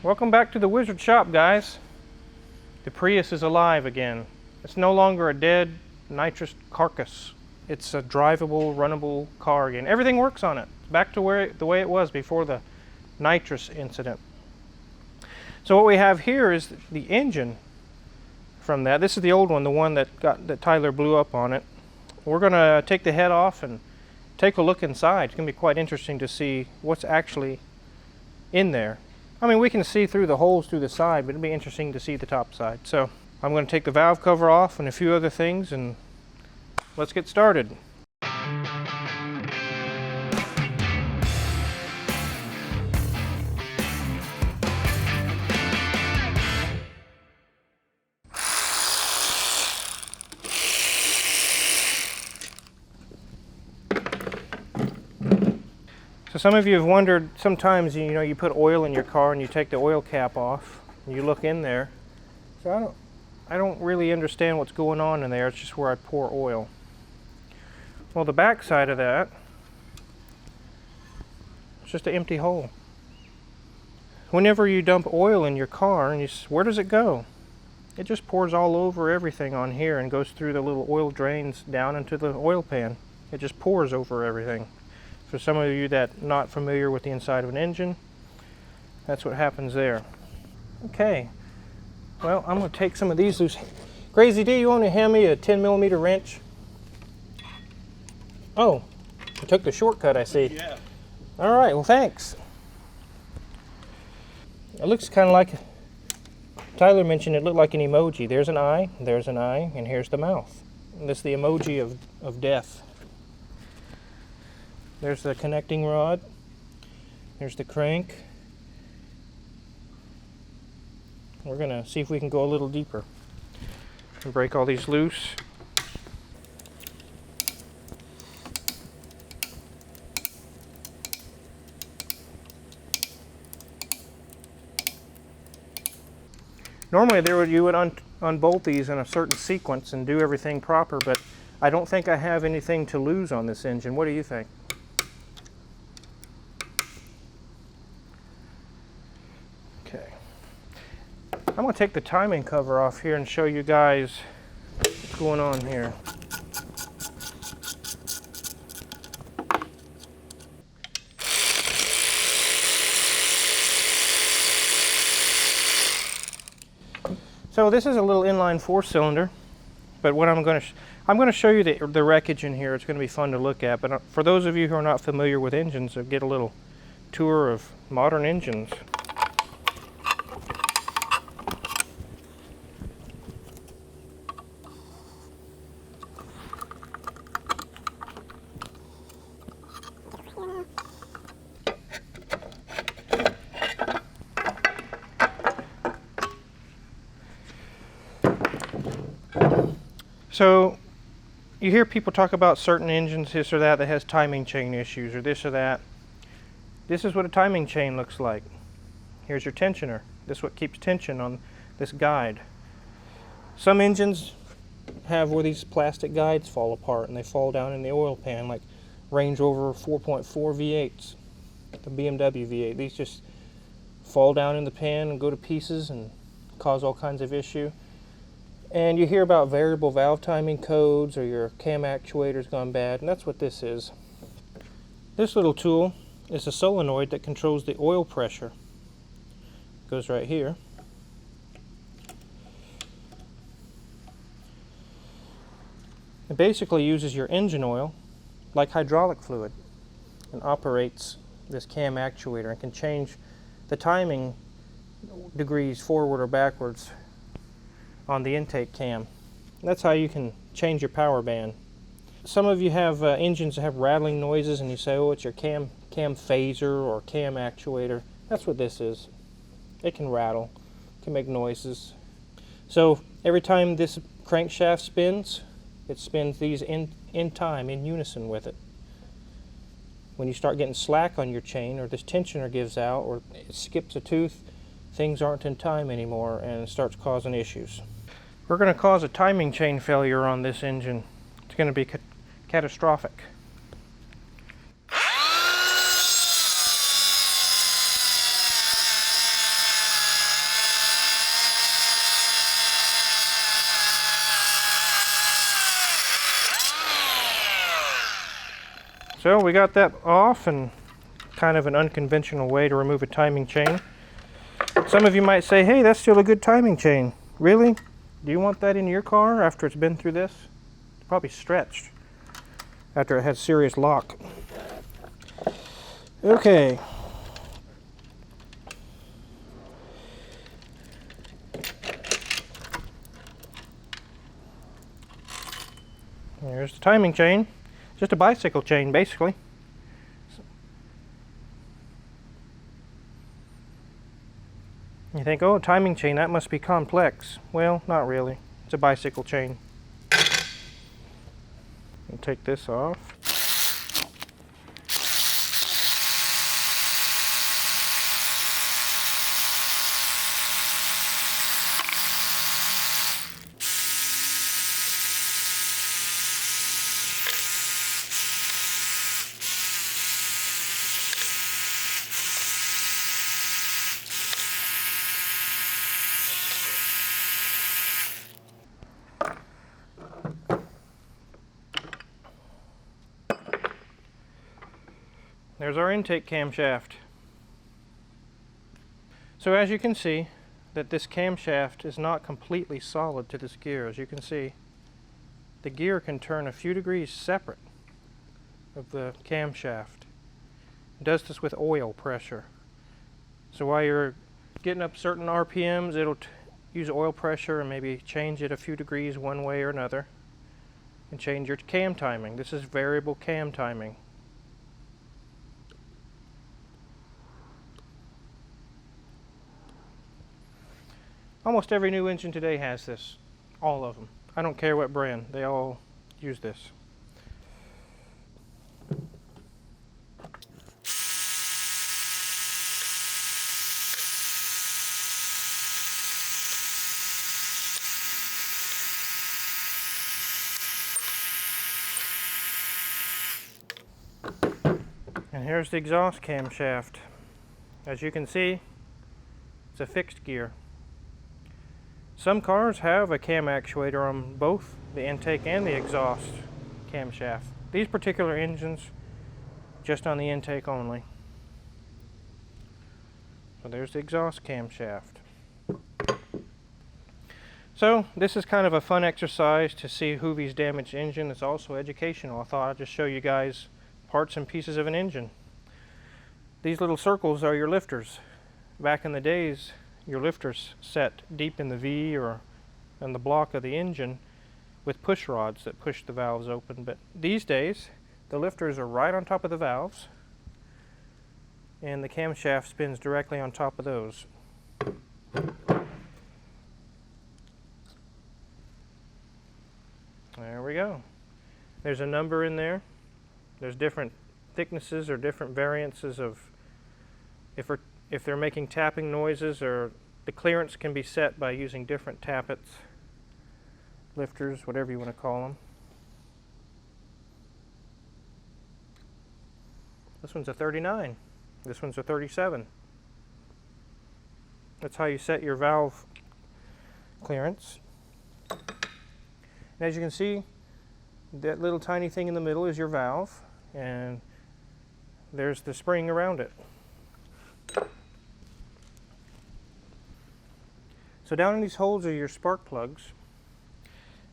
Welcome back to the Wizard Shop, guys. The Prius is alive again. It's no longer a dead nitrous carcass. It's a drivable, runnable car again. Everything works on it. It's back to the way it was before the nitrous incident. So what we have here is the engine from that. This is the old one, the one that Tyler blew up on it. We're going to take the head off and take a look inside. It's going to be quite interesting to see what's actually in there. I mean, we can see through the holes through the side, but it'll be interesting to see the top side. So I'm going to take the valve cover off and a few other things, and let's get started. So some of you have wondered, sometimes you put oil in your car and you take the oil cap off and you look in there. So I don't really understand what's going on in there. It's just where I pour oil. Well, the back side of that, it's just an empty hole. Whenever you dump oil in your car, and where does it go? It just pours all over everything on here and goes through the little oil drains down into the oil pan. It just pours over everything. For some of you that are not familiar with the inside of an engine, that's what happens there. Okay, well, I'm going to take some of these loose. Crazy D, you want to hand me a 10mm wrench? Oh, you took the shortcut, I see. Yeah. All right, well, thanks. It looks kind of like, Tyler mentioned it looked like an emoji. There's an eye, and here's the mouth. And this is the emoji of death. There's the connecting rod. There's the crank. We're going to see if we can go a little deeper and break all these loose. Normally you would unbolt these in a certain sequence and do everything proper, but I don't think I have anything to lose on this engine. What do you think? I'm going to take the timing cover off here and show you guys what's going on here. So this is a little inline 4-cylinder, but what I'm going to show you the wreckage in here. It's going to be fun to look at, but for those of you who are not familiar with engines, get a little tour of modern engines. So you hear people talk about certain engines, this or that has timing chain issues, or this or that. This is what a timing chain looks like. Here's your tensioner. This is what keeps tension on this guide. Some engines have where these plastic guides fall apart and they fall down in the oil pan, like Range Rover 4.4 V8s, the BMW V8. These just fall down in the pan and go to pieces and cause all kinds of issue. And you hear about variable valve timing codes or your cam actuator's gone bad, and that's what this is. This little tool is a solenoid that controls the oil pressure. It goes right here. It basically uses your engine oil like hydraulic fluid and operates this cam actuator and can change the timing degrees forward or backwards on the intake cam. That's how you can change your power band. Some of you have engines that have rattling noises and you say, oh, it's your cam phaser or cam actuator. That's what this is. It can rattle, it can make noises. So every time this crankshaft spins, it spins these in time, in unison with it. When you start getting slack on your chain, or this tensioner gives out, or it skips a tooth, things aren't in time anymore and it starts causing issues. We're going to cause a timing chain failure on this engine. It's going to be catastrophic. So we got that off, and kind of an unconventional way to remove a timing chain. Some of you might say, hey, that's still a good timing chain. Really? Do you want that in your car after it's been through this? It's probably stretched after it had serious lock. Okay. There's the timing chain. Just a bicycle chain, basically. You think, oh, timing chain, that must be complex. Well, not really. It's a bicycle chain. I'll take this off. There's our intake camshaft. So as you can see, that this camshaft is not completely solid to this gear. As you can see, the gear can turn a few degrees separate of the camshaft. It does this with oil pressure. So while you're getting up certain RPMs, it'll use oil pressure and maybe change it a few degrees one way or another, and change your cam timing. This is variable cam timing. Almost every new engine today has this. All of them. I don't care what brand. They all use this. And here's the exhaust camshaft. As you can see, it's a fixed gear. Some cars have a cam actuator on both the intake and the exhaust camshaft. These particular engines, just on the intake only. So there's the exhaust camshaft. So this is kind of a fun exercise to see Hoovies Damaged engine. It's also educational. I thought I'd just show you guys parts and pieces of an engine. These little circles are your lifters. Back in the days, your lifters set deep in the V or in the block of the engine with push rods that push the valves open. But these days, the lifters are right on top of the valves, and the camshaft spins directly on top of those. There we go. There's a number in there. There's different thicknesses or different variances of if they're making tapping noises, or the clearance can be set by using different tappets, lifters, whatever you want to call them. This one's a 39. This one's a 37. That's how you set your valve clearance. And as you can see, that little tiny thing in the middle is your valve, and there's the spring around it. So down in these holes are your spark plugs,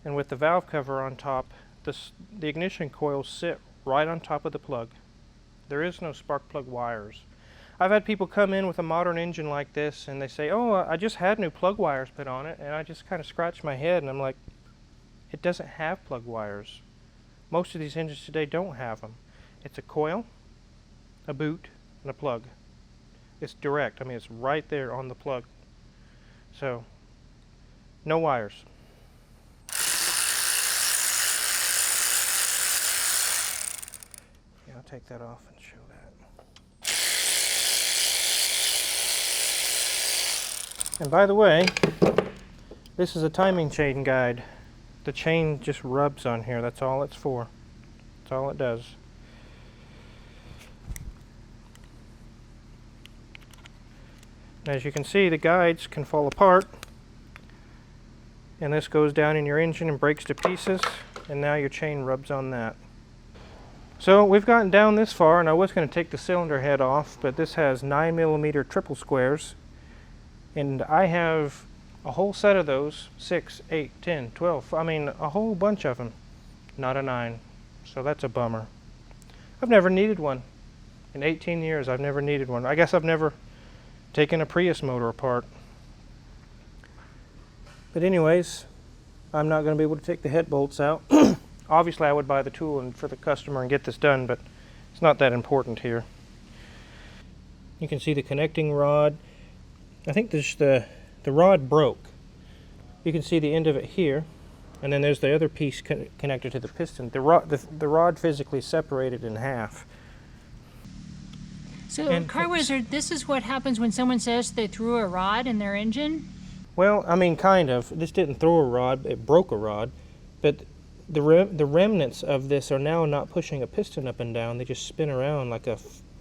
and with the valve cover on top, the ignition coils sit right on top of the plug. There is no spark plug wires. I've had people come in with a modern engine like this and they say, oh, I just had new plug wires put on it, and I just kind of scratch my head and I'm like, it doesn't have plug wires. Most of these engines today don't have them. It's a coil, a boot, and a plug. It's direct. I mean, it's right there on the plug. So, no wires. Yeah, I'll take that off and show that. And by the way, this is a timing chain guide. The chain just rubs on here. That's all it's for. That's all it does. As you can see, the guides can fall apart, and this goes down in your engine and breaks to pieces, and now your chain rubs on that. So we've gotten down this far, and I was going to take the cylinder head off, but this has 9mm triple squares, and I have a whole set of those, 6, 8, 10, 12, I mean a whole bunch of them, not a 9, so that's a bummer. I've never needed one. In 18 years I've never needed one. I guess I've never taken a Prius motor apart. But anyways, I'm not going to be able to take the head bolts out. Obviously I would buy the tool and for the customer and get this done, but it's not that important here. You can see the connecting rod. I think the rod broke. You can see the end of it here, and then there's the other piece connected to the piston. The rod physically separated in half. So, Car Wizard, this is what happens when someone says they threw a rod in their engine? Well, I mean, kind of. This didn't throw a rod, it broke a rod, but the remnants of this are now not pushing a piston up and down. They just spin around like a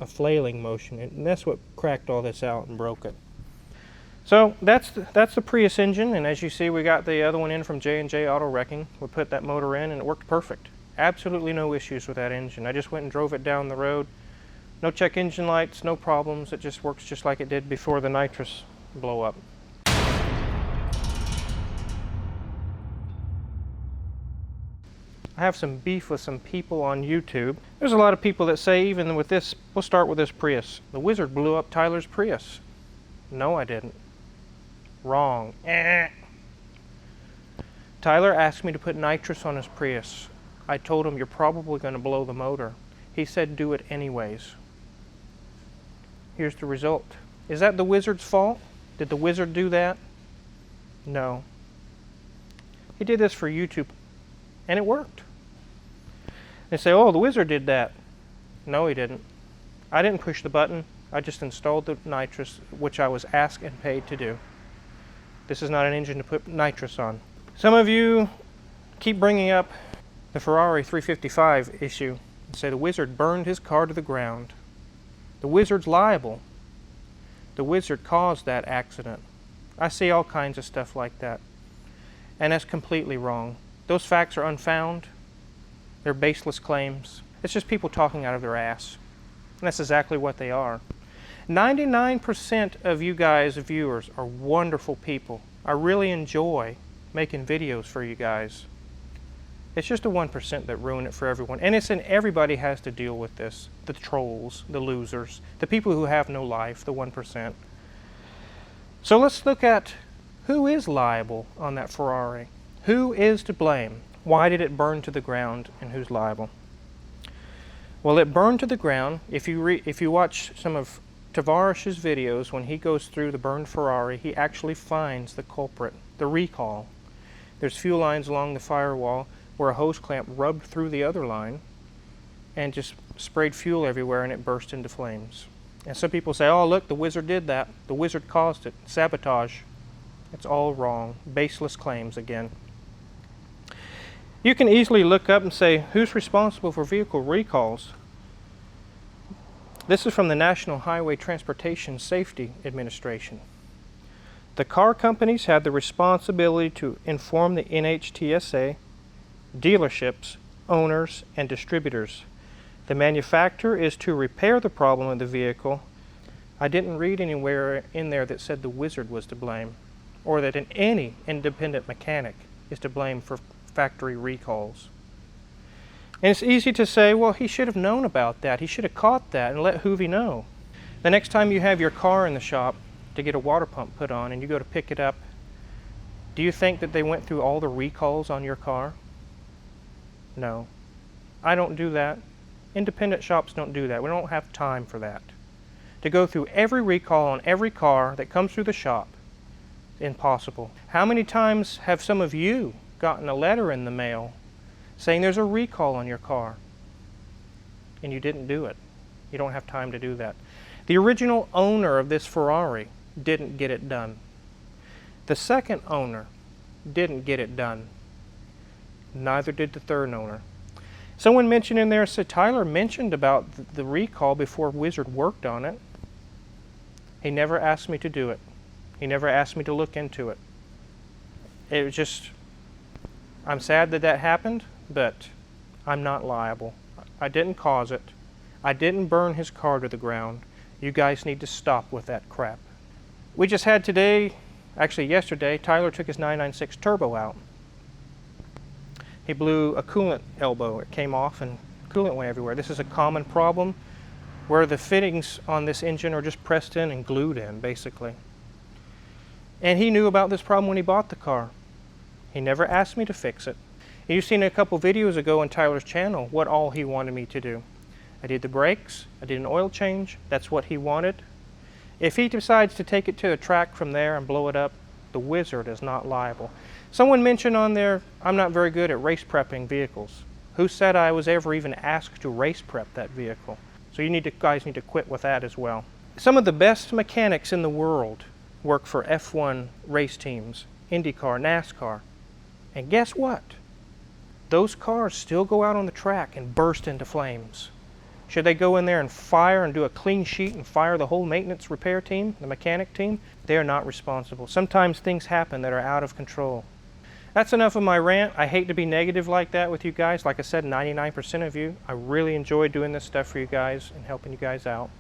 flailing motion, and that's what cracked all this out and broke it. So that's the Prius engine, and as you see, we got the other one in from J&J Auto Wrecking. We put that motor in, and it worked perfect. Absolutely no issues with that engine. I just went and drove it down the road. No check engine lights, no problems. It just works just like it did before the nitrous blow up. I have some beef with some people on YouTube. There's a lot of people that say, even with this, we'll start with this Prius. The Wizard blew up Tyler's Prius. No, I didn't. Wrong. Tyler asked me to put nitrous on his Prius. I told him, you're probably going to blow the motor. He said, do it anyways. Here's the result. Is that the Wizard's fault? Did the Wizard do that? No. He did this for YouTube, and it worked. They say, oh, the Wizard did that. No, he didn't. I didn't push the button. I just installed the nitrous, which I was asked and paid to do. This is not an engine to put nitrous on. Some of you keep bringing up the Ferrari 355 issue and say the Wizard burned his car to the ground. The Wizard's liable. The Wizard caused that accident. I see all kinds of stuff like that. And that's completely wrong. Those facts are unfound. They're baseless claims. It's just people talking out of their ass. And that's exactly what they are. 99% of you guys, viewers, are wonderful people. I really enjoy making videos for you guys. It's just the 1% that ruin it for everyone. And everybody has to deal with this. The trolls, the losers, the people who have no life, the 1%. So let's look at who is liable on that Ferrari. Who is to blame? Why did it burn to the ground, and who's liable? Well, it burned to the ground. If you watch some of Tavares's videos, when he goes through the burned Ferrari, he actually finds the culprit, the recall. There's fuel lines along the firewall where a hose clamp rubbed through the other line and just sprayed fuel everywhere, and it burst into flames. And some people say, oh, look, the Wizard did that. The Wizard caused it. Sabotage. It's all wrong. Baseless claims again. You can easily look up and say, who's responsible for vehicle recalls? This is from the National Highway Transportation Safety Administration. The car companies have the responsibility to inform the NHTSA, dealerships, owners, and distributors. The manufacturer is to repair the problem of the vehicle. I didn't read anywhere in there that said the Wizard was to blame, or that any independent mechanic is to blame for factory recalls. And it's easy to say, well, he should have known about that. He should have caught that and let Hoovie know. The next time you have your car in the shop to get a water pump put on and you go to pick it up, do you think that they went through all the recalls on your car? No. I don't do that. Independent shops don't do that. We don't have time for that. To go through every recall on every car that comes through the shop, impossible. How many times have some of you gotten a letter in the mail saying there's a recall on your car and you didn't do it? You don't have time to do that. The original owner of this Ferrari didn't get it done. The second owner didn't get it done. Neither did the third owner. Someone mentioned in there, said Tyler mentioned about the recall before Wizard worked on it. He never asked me to do it. He never asked me to look into it. It was just, I'm sad that that happened, but I'm not liable. I didn't cause it. I didn't burn his car to the ground. You guys need to stop with that crap. We just had today, actually yesterday, Tyler took his 996 turbo out. He blew a coolant elbow. It came off and coolant went everywhere. This is a common problem where the fittings on this engine are just pressed in and glued in, basically. And he knew about this problem when he bought the car. He never asked me to fix it. And you've seen a couple videos ago on Tyler's channel what all he wanted me to do. I did the brakes, I did an oil change, that's what he wanted. If he decides to take it to a track from there and blow it up, the wizard is not liable. Someone mentioned on there, I'm not very good at race prepping vehicles. Who said I was ever even asked to race prep that vehicle? So you guys need to quit with that as well. Some of the best mechanics in the world work for F1 race teams, IndyCar, NASCAR. And guess what? Those cars still go out on the track and burst into flames. Should they go in there and fire and do a clean sheet and fire the whole maintenance repair team, the mechanic team? They are not responsible. Sometimes things happen that are out of control. That's enough of my rant. I hate to be negative like that with you guys. Like I said, 99% of you, I really enjoy doing this stuff for you guys and helping you guys out.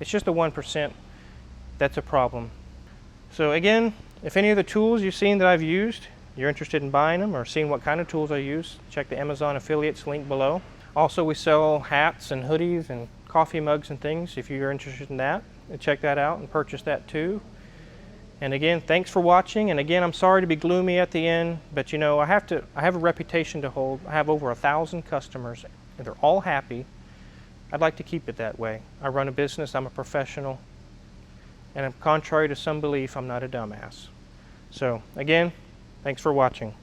It's just the 1% that's a problem. So again, if any of the tools you've seen that I've used, you're interested in buying them or seeing what kind of tools I use, check the Amazon affiliates link below. Also, we sell hats and hoodies and coffee mugs and things. If you're interested in that, check that out and purchase that too. And again, thanks for watching. And again, I'm sorry to be gloomy at the end, but you know, I have a reputation to hold. I have over 1,000 customers and they're all happy. I'd like to keep it that way. I run a business, I'm a professional, and contrary to some belief, I'm not a dumbass. So again, thanks for watching.